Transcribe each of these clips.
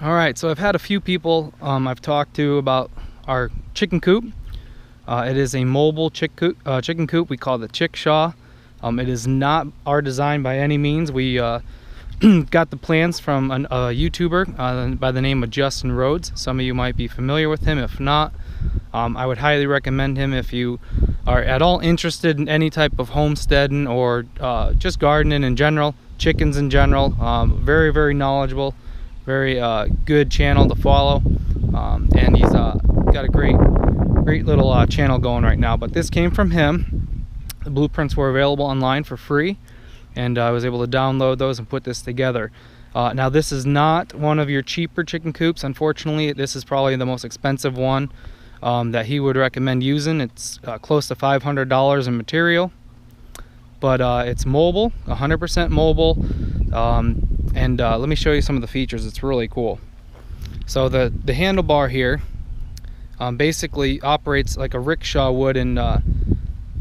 All right, so I've had a few people I've talked to about our chicken coop. It is a mobile chicken coop. We call it the chickshaw. It is not our design by any means. We got the plans from a YouTuber by the name of Justin Rhodes. Some of you might be familiar with him. If not, I would highly recommend him if you are at all interested in any type of homesteading or just gardening in general, chickens in general. Very, very knowledgeable. Very good channel to follow, and he's got a great little channel going right now. But this came from him. The blueprints were available online for free, and I was able to download those and put this together. Now this is not one of your cheaper chicken coops, unfortunately. This is probably the most expensive one that he would recommend using. It's close to $500 in material, but it's mobile, 100% mobile. And let me show you some of the features. It's really cool. So the handlebar here basically operates like a rickshaw would in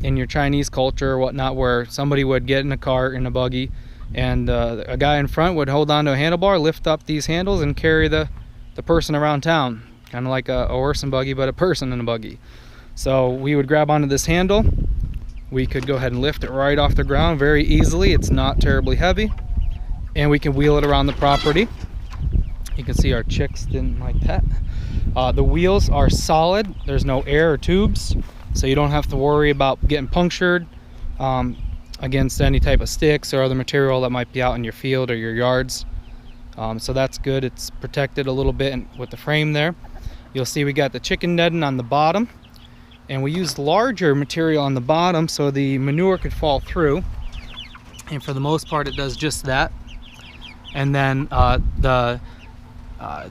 your Chinese culture or whatnot, where somebody would get in a cart, in a buggy, and a guy in front would hold on to a handlebar, lift up these handles, and carry the person around town, kind of like a horse and buggy, but a person in a buggy. So we would grab onto this handle. We could go ahead and lift it right off the ground very easily. It's not terribly heavy. And we can wheel it around the property. You can see our chicks didn't like that. The wheels are solid. There's no air or tubes, so you don't have to worry about getting punctured against any type of sticks or other material that might be out in your field or your yards. So that's good. It's protected a little bit with the frame there. You'll see we got the chicken netting on the bottom, and we used larger material on the bottom so the manure could fall through. And for the most part, it does just that. And then the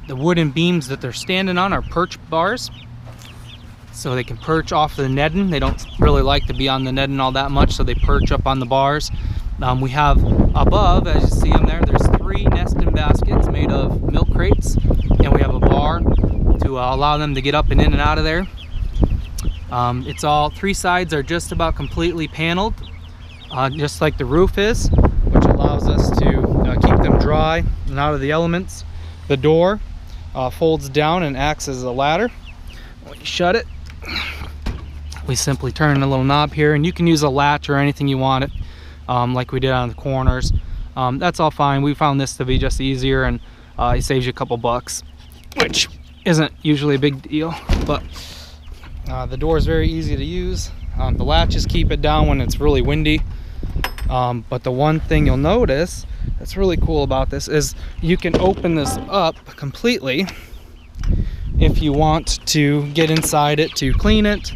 wooden beams that they're standing on are perch bars, so they can perch off the netting. They don't really like to be on the netting all that much, so they perch up on the bars. We have above, as you see them there, there's 3 nesting baskets made of milk crates, and we have a bar to allow them to get up and in and out of there. It's all 3 sides are just about completely paneled, just like the roof is, which allows us to keep them dry and out of the elements. The door folds down and acts as a ladder. When you shut it, we simply turn the little knob here, and you can use a latch or anything you want it, like we did on the corners. That's all fine. We found this to be just easier, and it saves you a couple bucks, which isn't usually a big deal. But the door is very easy to use. The latches keep it down when it's really windy. But the one thing you'll notice that's really cool about this is you can open this up completely if you want to get inside it to clean it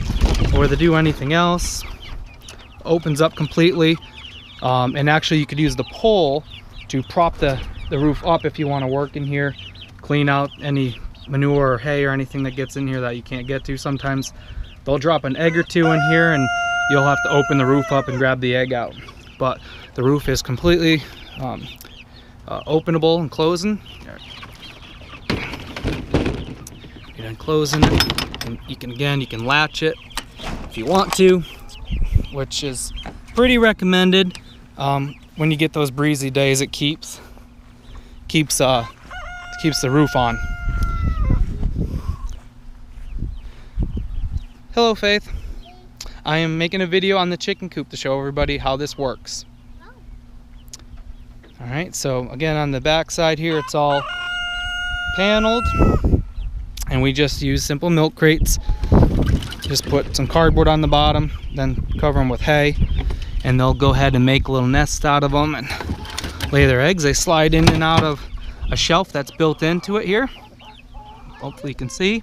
or to do anything else. Opens up completely, and actually you could use the pole to prop the roof up if you want to work in here, clean out any manure or hay or anything that gets in here that you can't get to. Sometimes they'll drop an egg or two in here, and you'll have to open the roof up and grab the egg out. But the roof is completely openable and closing. You're done closing it, and you can latch it if you want to, which is pretty recommended. When you get those breezy days, it keeps the roof on. Hello, Faith. I am making a video on the chicken coop to show everybody how this works. Alright, so again, on the back side here, it's all paneled, and we just use simple milk crates. Just put some cardboard on the bottom, then cover them with hay, and they'll go ahead and make a little nest out of them and lay their eggs. They slide in and out of a shelf that's built into it here. Hopefully you can see.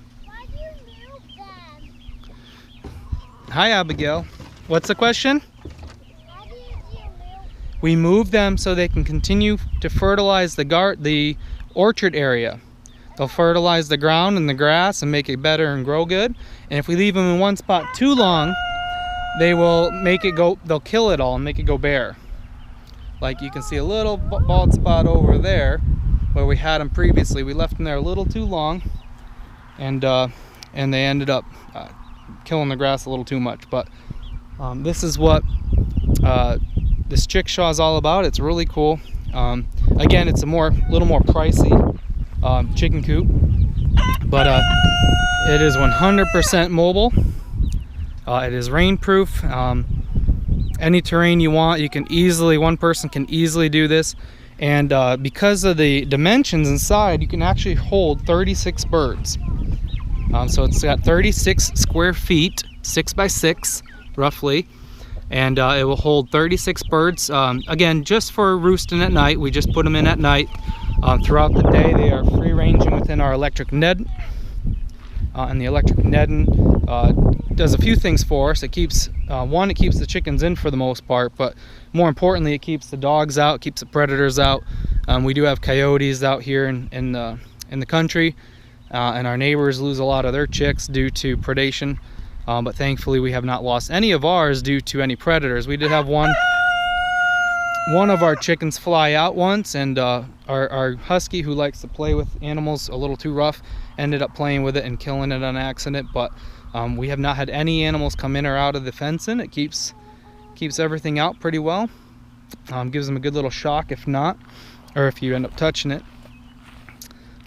Hi, Abigail. What's the question? We move them so they can continue to fertilize the orchard area. They'll fertilize the ground and the grass and make it better and grow good. And if we leave them in one spot too long, they will make it go, they'll kill it all and make it go bare. Like you can see a little bald spot over there where we had them previously. We left them there a little too long, and they ended up killing the grass a little too much. But this is what this chickshaw is all about. It's really cool. Again, it's a little more pricey chicken coop, but it is 100% mobile. It is rainproof. Any terrain you want, you can easily, one person can easily do this. And because of the dimensions inside, you can actually hold 36 birds. So it's got 36 square feet, 6 by 6 roughly, and it will hold 36 birds. Again, just for roosting at night. We just put them in at night. Throughout the day, they are free ranging within our electric net. And the electric netting does a few things for us. It keeps one, it keeps the chickens in for the most part, but more importantly, it keeps the dogs out, keeps the predators out. We do have coyotes out here in the country, and our neighbors lose a lot of their chicks due to predation, but thankfully we have not lost any of ours due to any predators. We did have one of our chickens fly out once, and our husky, who likes to play with animals a little too rough, ended up playing with it and killing it on accident. But we have not had any animals come in or out of the fencing. It keeps everything out pretty well. Gives them a good little shock if not, or if you end up touching it.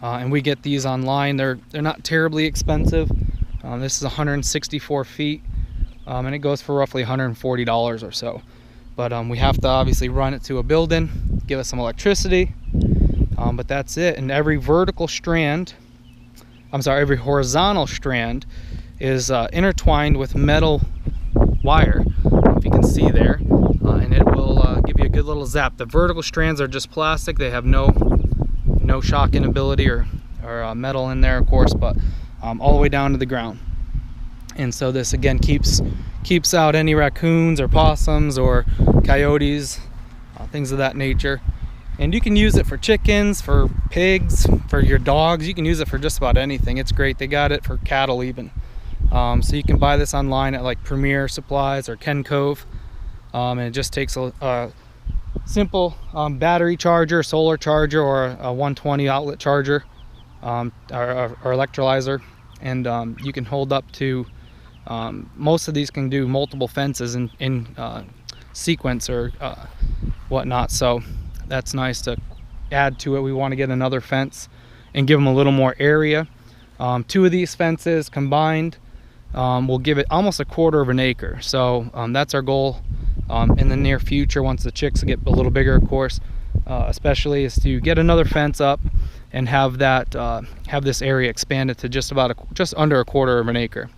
And we get these online. They're not terribly expensive. This is 164 feet, and it goes for roughly $140 or so. But we have to obviously run it to a building, give us some electricity, but that's it. And every every horizontal strand is intertwined with metal wire, if you can see there, and it will give you a good little zap. The vertical strands are just plastic. They have no shocking ability or metal in there, of course, but all the way down to the ground. And so this again keeps out any raccoons or possums or coyotes, things of that nature. And you can use it for chickens, for pigs, for your dogs. You can use it for just about anything. It's great. They got it for cattle even. So you can buy this online at like Premier Supplies or Ken Cove, and it just takes a simple battery charger, solar charger, or a 120 outlet charger, or electrolyzer, and you can hold up to most of these can do multiple fences in sequence or whatnot. So that's nice to add to it. We want to get another fence and give them a little more area. 2 of these fences combined will give it almost a quarter of an acre. So that's our goal in the near future, once the chicks get a little bigger, of course, especially, is to get another fence up and have that have this area expanded to just under a quarter of an acre.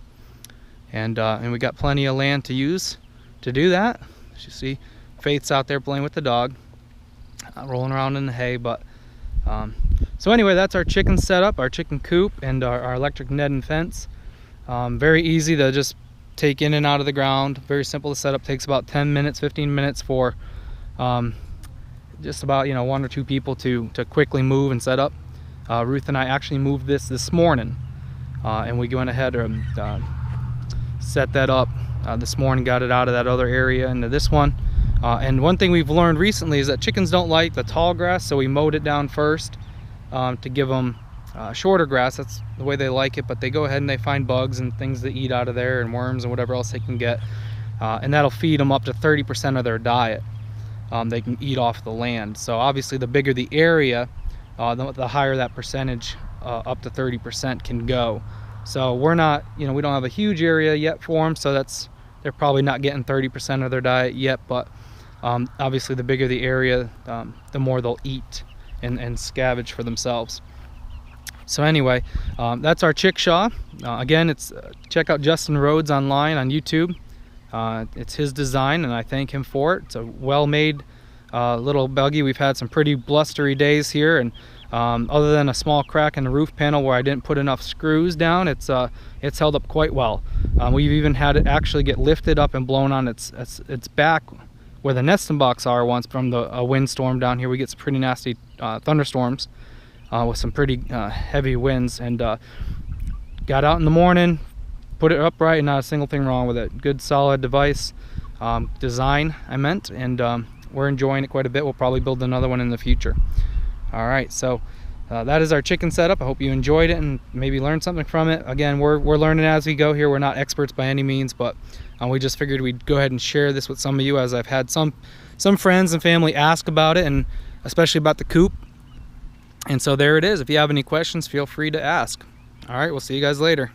And we got plenty of land to use to do that. As you see, Faith's out there playing with the dog, rolling around in the hay. But so anyway, that's our chicken setup, our chicken coop, and our electric net and fence. Very easy to just take in and out of the ground. Very simple to set up. Takes about 10 minutes, 15 minutes for just about 1 or 2 people to quickly move and set up. Ruth and I actually moved this morning, and we went ahead and set that up this morning, got it out of that other area into this one. And one thing we've learned recently is that chickens don't like the tall grass, so we mowed it down first to give them shorter grass. That's the way they like it, but they go ahead and they find bugs and things to eat out of there, and worms and whatever else they can get, and that'll feed them up to 30% of their diet. They can eat off the land. So obviously the bigger the area, the higher that percentage, up to 30%, can go. So we're not, we don't have a huge area yet for them, so they're probably not getting 30% of their diet yet, but obviously the bigger the area, the more they'll eat and scavenge for themselves. So anyway, that's our chickshaw. Again, check out Justin Rhodes online on YouTube. It's his design, and I thank him for it. It's a well-made little buggy. We've had some pretty blustery days here, and other than a small crack in the roof panel where I didn't put enough screws down, it's held up quite well. We've even had it actually get lifted up and blown on its back where the nesting box are once from a windstorm down here. We get some pretty nasty thunderstorms with some pretty heavy winds, and got out in the morning, put it upright, and not a single thing wrong with it. Good solid device, design I meant, and we're enjoying it quite a bit. We'll probably build another one in the future. All right, so that is our chicken setup. I hope you enjoyed it and maybe learned something from it. Again, we're learning as we go here. We're not experts by any means, but we just figured we'd go ahead and share this with some of you, as I've had some friends and family ask about it, and especially about the coop. And so there it is. If you have any questions, feel free to ask. All right, we'll see you guys later.